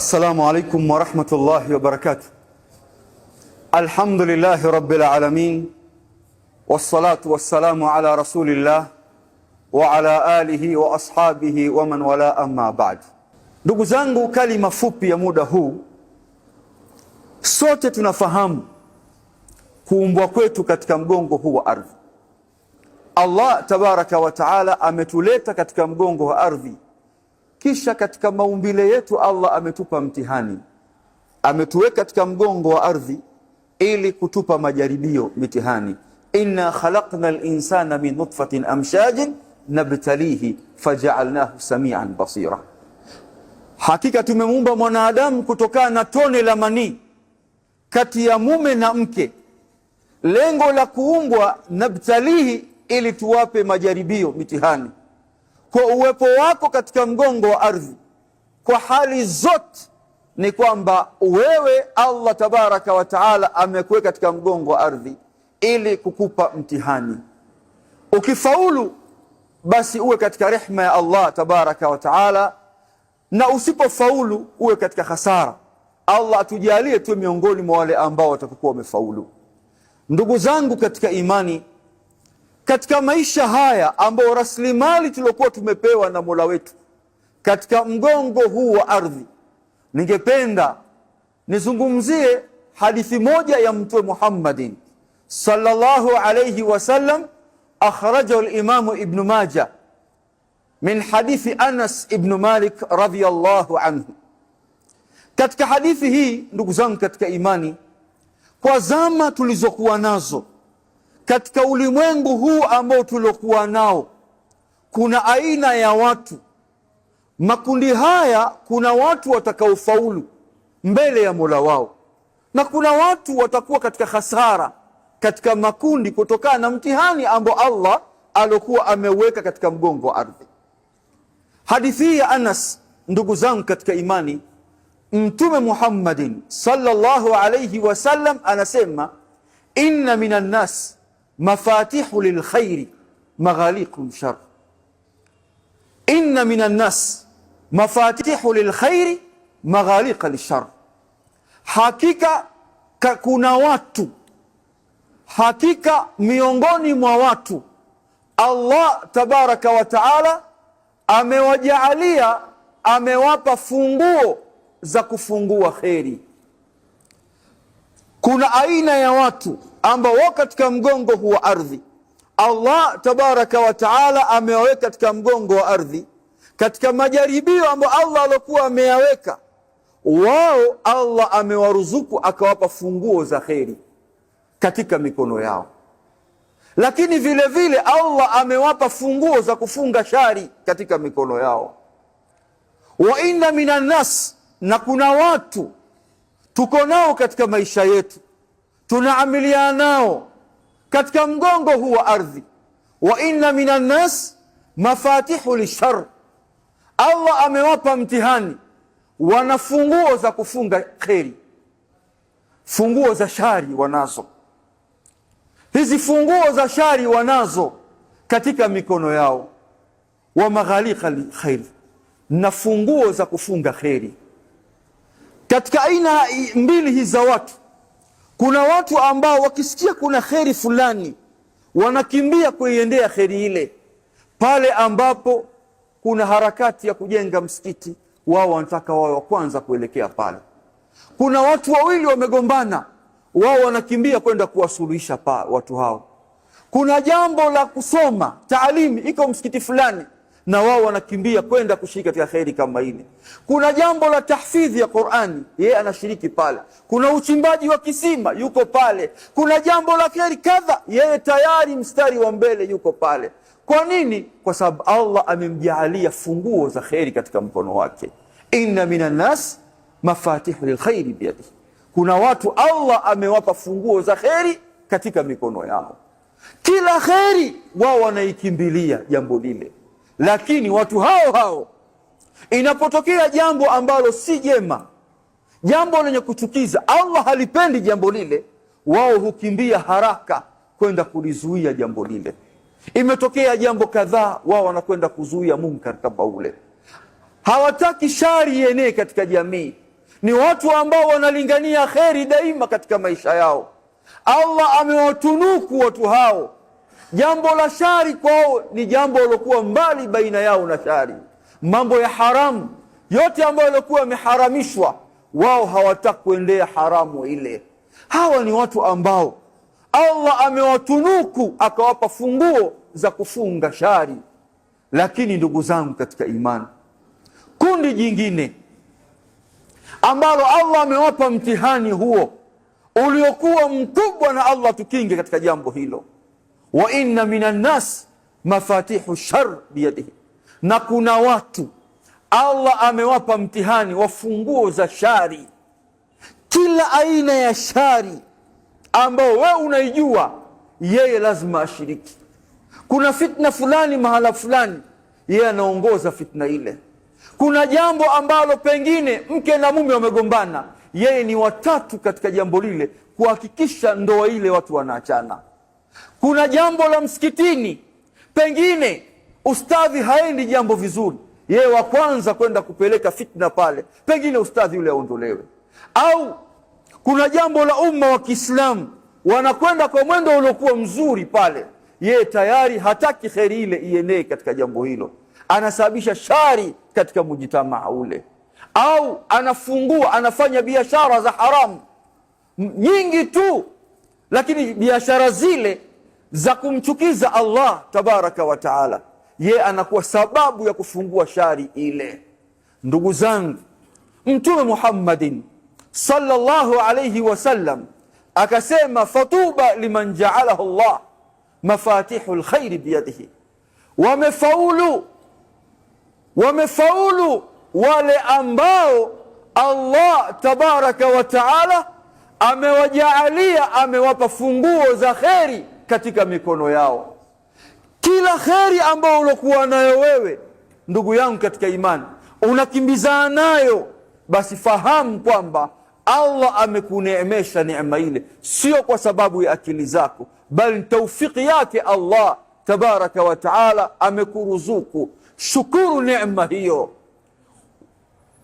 السلام عليكم ورحمة الله وبركاته. الحمد لله رب العالمين، والصلاة والسلام على رسول الله وعلى آله وأصحابه ومن ولا أما بعد. Ndugu zangu, kalima fupi ya muda huu. Sote tunafahamu kuumbwa kwetu katika mgongo huu wa ardhi. Allah tabaraka wa taala ametuleta katika mgongo wa ardhi, kisha katika maumbile yetu Allah ametupa mtihani. Ametuweka katika mgongo wa ardhi ili kutupa majaribio, mitihani. Inna khalaqna al-insana min nutfatin amshajin nabtalihi faja'alnahu samian basira. Hakika tumemuumba mwanadamu kutokana na tone la manii kati ya mume na mke. Lengo la kuumbwa nabtalihi, ili tuwape majaribio, mitihani. Kwa uwepo wako katika mgongo wa ardhi, kwa hali zote, ni kwamba wewe Allah tabaraka wa taala amekuweka katika mgongo wa ardhi ili kukupa mtihani. Ukifaulu, basi uwe katika rehema ya Allah tabaraka wa taala, na usipofaulu uwe katika hasara. Allah atujalie tu miongoni mwa wale ambao watakuwa wamefaulu. Ndugu zangu katika imani, katika maisha haya ambao rasilimali tuliokuwa tumepewa na Mola wetu katika mgongo huu wa ardhi, ningependa nizungumzie hadithi moja ya Mtume Muhammadin sallallahu alayhi wasallam, akhrajahu al-Imam Ibn Majah min hadithi Anas ibn Malik radhiyallahu anhu. Katika hadithi hii, ndugu zangu katika imani, kwa zama tulizokuwa nazo katika ulimwengu huu ambao tuliokuwa nao, kuna aina ya watu. Makundi haya, kuna watu watakaofaulu mbele ya Mola wao, na kuna watu watakuwa katika hasara katika makundi, kutokana na mtihani ambao Allah alokuwa ameweka katika mgongo wa ardhi. Hadithi ya Anas, ndugu zangu katika imani, Mtume Muhammadin sallallahu alayhi wasallam anasema, inna minan nas mafatihu lilkhairi maghaliqu lishar. Inna minan nas mafatihu lilkhairi maghaliqa lishar. Hakika kuna watu, hakika miongoni mwa watu Allah tabaraka wa taala amewajaalia, amewapa funguo za kufungua kheri. Kuna aina ya watu ambao wako katika mgongo huu wa ardhi. Allah tabaraka wa taala amewaweka katika mgongo wa ardhi katika majaribio ambayo Allah alikuwa ameyaweka wao. Allah amewaruzuku, akawapa funguo za kheri katika mikono yao, lakini vile vile Allah amewapa funguo za kufunga shari katika mikono yao. Wa inna minan nas, na kuna watu tuko nao katika maisha yetu, tunaamiliana nao katika mgongo huu wa ardhi. Wa inna minan nas mafatihu lishar. Allah amewapa mtihani, wana funguo za kufunga kheri, funguo za shari wanazo. Hizi funguo za shari wanazo katika mikono yao. Wa maghaliqa lilkhair, na funguo za kufunga kheri. Katika aina mbili hizi za watu, kuna watu ambao wakisikia kuna kheri fulani wanakimbia kuiendea kheri ile. Pale ambapo kuna harakati ya kujenga msikiti, wao wanataka wao wa kwanza kuelekea pale. Kuna watu wawili wamegombana, wao wanakimbia kwenda kuwasuluhisha watu hao. Kuna jambo la kusoma taalimi iko msikiti fulani, na wao wanakimbia kwenda kushiriki katika kheri kama ile. Kuna jambo la tahfidhi ya Qur'ani, yeye anashiriki pale. Kuna uchimbaji wa kisima, yuko pale. Kuna jambo la kheri kadha, yeye tayari mstari wa mbele, yuko pale. Kwa nini? Kwa sababu Allah amemjaalia funguo za kheri katika mkono wake. Inna minan nas mafatihu lilkhairi biyadihi. Kuna watu Allah amewapa funguo za kheri katika mikono yao. Kila kheri wao wanaikimbilia jambo lile. Lakini watu hao inapotokea jambo ambalo si jema, jambo lenye kuchukiza, Allah halipendi jambo lile, wao hukimbia haraka kwenda kulizuia jambo lile. Imetokea jambo kadhaa, wao wanakwenda kuzuia munkar kama ule. Hawataki shari ienee katika jamii, ni watu ambao wanalingania kheri daima katika maisha yao. Allah amewatunuku watu hao. Jambo la shari kwao ni jambo lilokuwa mbali baina yao na shari. Mambo ya haramu yote ambayo yalikuwa yameharamishwa, wao hawataka kuendea haramu ile. Hawa ni watu ambao Allah amewatunuku akawapa funguo za kufunga shari. Lakini ndugu zangu katika imani, kundi jingine ambalo Allah amewapa mtihani huo uliokuwa mkubwa, na Allah tukinge katika jambo hilo. Wa inna minan nas mafatihu shar biyadihi, na kuna watu Allah amewapa mtihani wa funguo za shari. Kila aina ya shari ambao wewe unaijua, yeye lazima ashiriki. Kuna fitna fulani mahala fulani, yeye anaongoza fitna ile. Kuna jambo ambalo pengine mke na mume wamegombana, yeye ni watatu katika jambo lile kuhakikisha ndoa ile watu wanaachana. Kuna jambo la msikitini, pengine ustadhi haendi jambo vizuri, yeye wa kwanza kwenda kupeleka fitna pale, pengine ustadhi yule aondolewe. Au kuna jambo la umma wa Kiislamu, wanakwenda kwa mwendo uliokuwa mzuri pale, yeye tayari hataki kheri ile ienee katika jambo hilo, anasababisha shari katika mujitamaa ule. Au anafanya biashara za haramu nyingi tu, lakini biashara zile za kumchukiza Allah tabaraka wa taala, yeye anakuwa sababu ya kufungua shari ile. Ndugu zangu, Mtume Muhammadin sallallahu alayhi wasallam akasema, fatuba liman ja'alahu Allah mafatihul khairi biyadihi. Wamefaulu wale ambao Allah tabaraka wa taala amewajaalia, amewapa funguo za kheri katika mikono yao. Kila kheri ambayo ulikuwa nayo wewe ndugu yangu katika imani, unakimbizana nayo, basi fahamu kwamba Allah amekuneemesha neema ile, sio kwa sababu ya akili zako, bali taufiki yake Allah tabaraka wa taala amekuruzuku. Shukuru neema hiyo.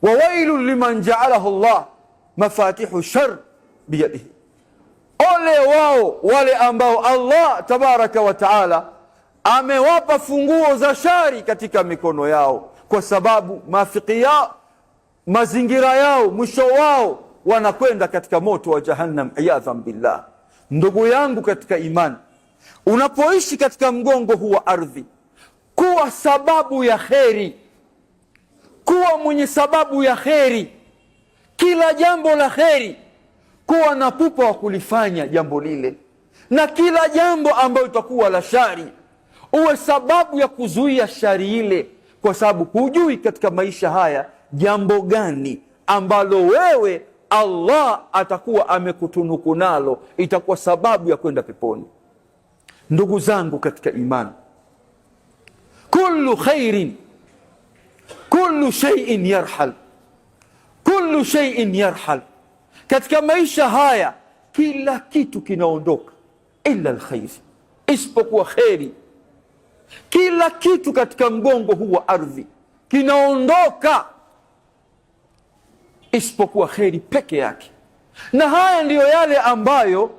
Wa wailun liman ja'alahu Allah mafatihu shar biyadihi, ole wao wale ambao Allah tabaraka wa taala amewapa funguo za shari katika mikono yao, kwa sababu mafiki yao, mazingira yao, mwisho wao wanakwenda katika moto wa jahannam, iyadhan billah. Ndugu yangu katika imani, unapoishi katika mgongo huu wa ardhi, kuwa sababu ya kheri, kuwa mwenye sababu ya kheri. Kila jambo la kheri, kuwa na pupa wa kulifanya jambo lile, na kila jambo ambayo itakuwa la shari, uwe sababu ya kuzuia shari ile, kwa sababu hujui katika maisha haya jambo gani ambalo wewe Allah atakuwa amekutunuku nalo, itakuwa sababu ya kwenda peponi. Ndugu zangu katika imani, kullu khairin, kullu shay'in yarhal, kullu shay'in yarhal. Katika maisha haya kila kitu kinaondoka, illa alkhair, isipokuwa kheri. Kila kitu katika mgongo huu wa ardhi kinaondoka isipokuwa kheri peke yake. Na haya ndiyo yale ambayo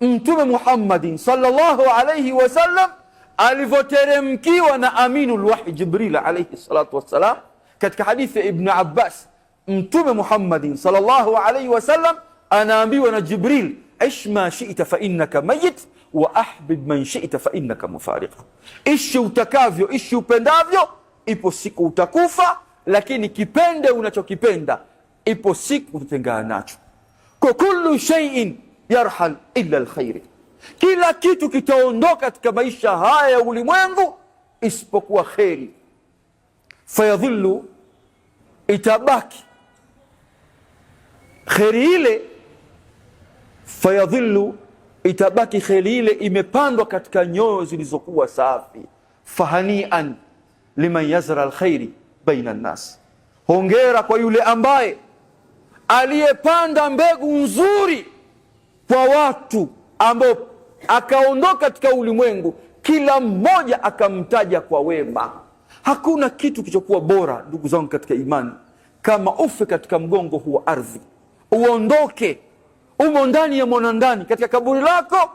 Mtume Muhammadin sallallahu alayhi wasallam alivyoteremkiwa na aminul wahi Jibril alayhi salatu wassalam. Katika hadithi ya Ibn Abbas, Mtume Muhammadin sallallahu alayhi wasallam anaambiwa na Jibril, ish ma shi'ta fa innaka mayit wa ahbib man shi'ta fa innaka mufariq. Ishi utakavyo, ishi upendavyo, ipo siku utakufa, lakini kipende unachokipenda, ipo siku utengana nacho. Kwa kullu shay'in yarhal illa alkhair, kila kitu kitaondoka katika maisha haya ya ulimwengu isipokuwa kheri. Fayadhillu, itabaki kheri ile, fayadhillu, itabaki kheri ile imepandwa katika nyoyo zilizokuwa safi. Fahanian liman yazra alkhairi baina an-nas, hongera kwa yule ambaye aliyepanda mbegu nzuri kwa watu, ambao akaondoka katika ulimwengu kila mmoja akamtaja kwa wema. Hakuna kitu kilichokuwa bora ndugu zangu katika imani kama ufe katika mgongo huu wa ardhi, uondoke umo ndani ya mwanandani katika kaburi lako,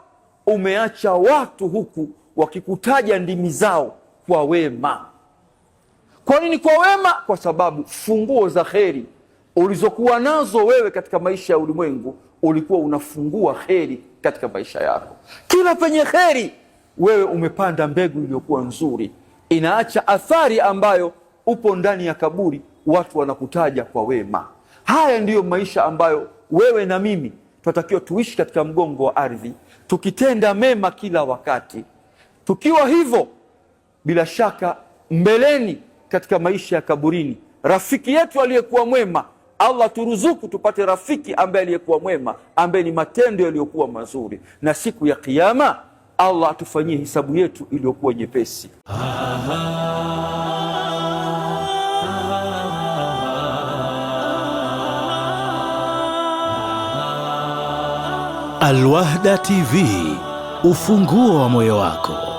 umeacha watu huku wakikutaja ndimi zao kwa wema. Kwa nini kwa wema? Kwa sababu funguo za kheri ulizokuwa nazo wewe katika maisha ya ulimwengu, ulikuwa unafungua kheri katika maisha yako. Kila penye kheri wewe umepanda mbegu iliyokuwa nzuri, inaacha athari ambayo upo ndani ya kaburi, watu wanakutaja kwa wema. Haya ndiyo maisha ambayo wewe na mimi tunatakiwa tuishi katika mgongo wa ardhi, tukitenda mema kila wakati. Tukiwa hivyo, bila shaka mbeleni katika maisha ya kaburini, rafiki yetu aliyekuwa mwema, Allah turuzuku tupate rafiki ambaye aliyekuwa mwema, ambaye ni matendo yaliyokuwa mazuri, na siku ya Kiyama Allah atufanyie hisabu yetu iliyokuwa nyepesi. Al Wahda TV, ufunguo wa moyo wako.